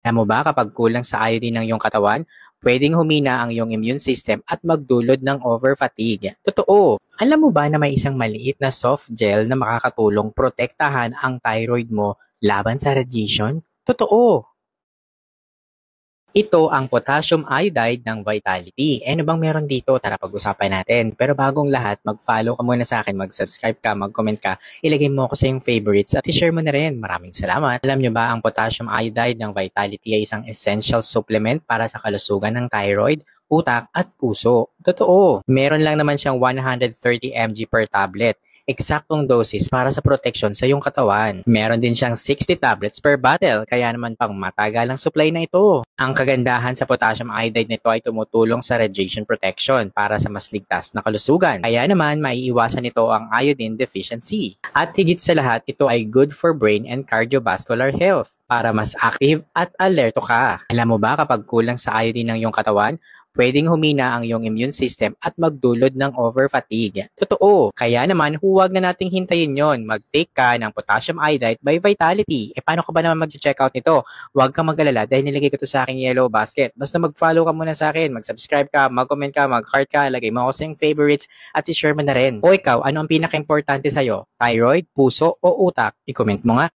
Alam mo ba kapag kulang sa iodine ng iyong katawan, pwedeng humina ang iyong immune system at magdulot ng over-fatigue. Totoo. Alam mo ba na may isang maliit na soft gel na makakatulong protektahan ang thyroid mo laban sa radiation? Totoo. Ito ang potassium iodide ng Vitality. Ano bang meron dito? Tara pag-usapan natin. Pero bagong lahat, mag-follow ka muna sa akin, mag-subscribe ka, mag-comment ka, ilagay mo ako sa iyong favorites at i-share mo na rin. Maraming salamat. Alam nyo ba ang potassium iodide ng Vitality ay isang essential supplement para sa kalusugan ng thyroid, utak at puso? Totoo. Meron lang naman siyang 130 mg per tablet, eksaktong dosis para sa proteksyon sa iyong katawan. Meron din siyang 60 tablets per bottle, kaya naman pang matagalang supply na ito. Ang kagandahan sa potassium iodide nito ay tumutulong sa radiation protection para sa mas ligtas na kalusugan. Kaya naman maiiwasan nito ang iodine deficiency. At higit sa lahat, ito ay good for brain and cardiovascular health para mas active at alerto ka. Alam mo ba kapag kulang sa iodine ng iyong katawan, pwedeng humina ang iyong immune system at magdulot ng over-fatigue. Totoo. Kaya naman, huwag na nating hintayin yon. Mag-take ka ng potassium iodide by Vitality. Paano ka ba naman mag-check out nito? Huwag kang mag-alala dahil nilagay ko to sa aking yellow basket. Basta mag-follow ka muna sa akin, mag-subscribe ka, mag-comment ka, mag-heart ka, lagay mo ako sa iyong favorites at i-share mo na rin. O ikaw, ano ang pinaka-importante sa'yo? Thyroid, puso o utak? I-comment mo nga.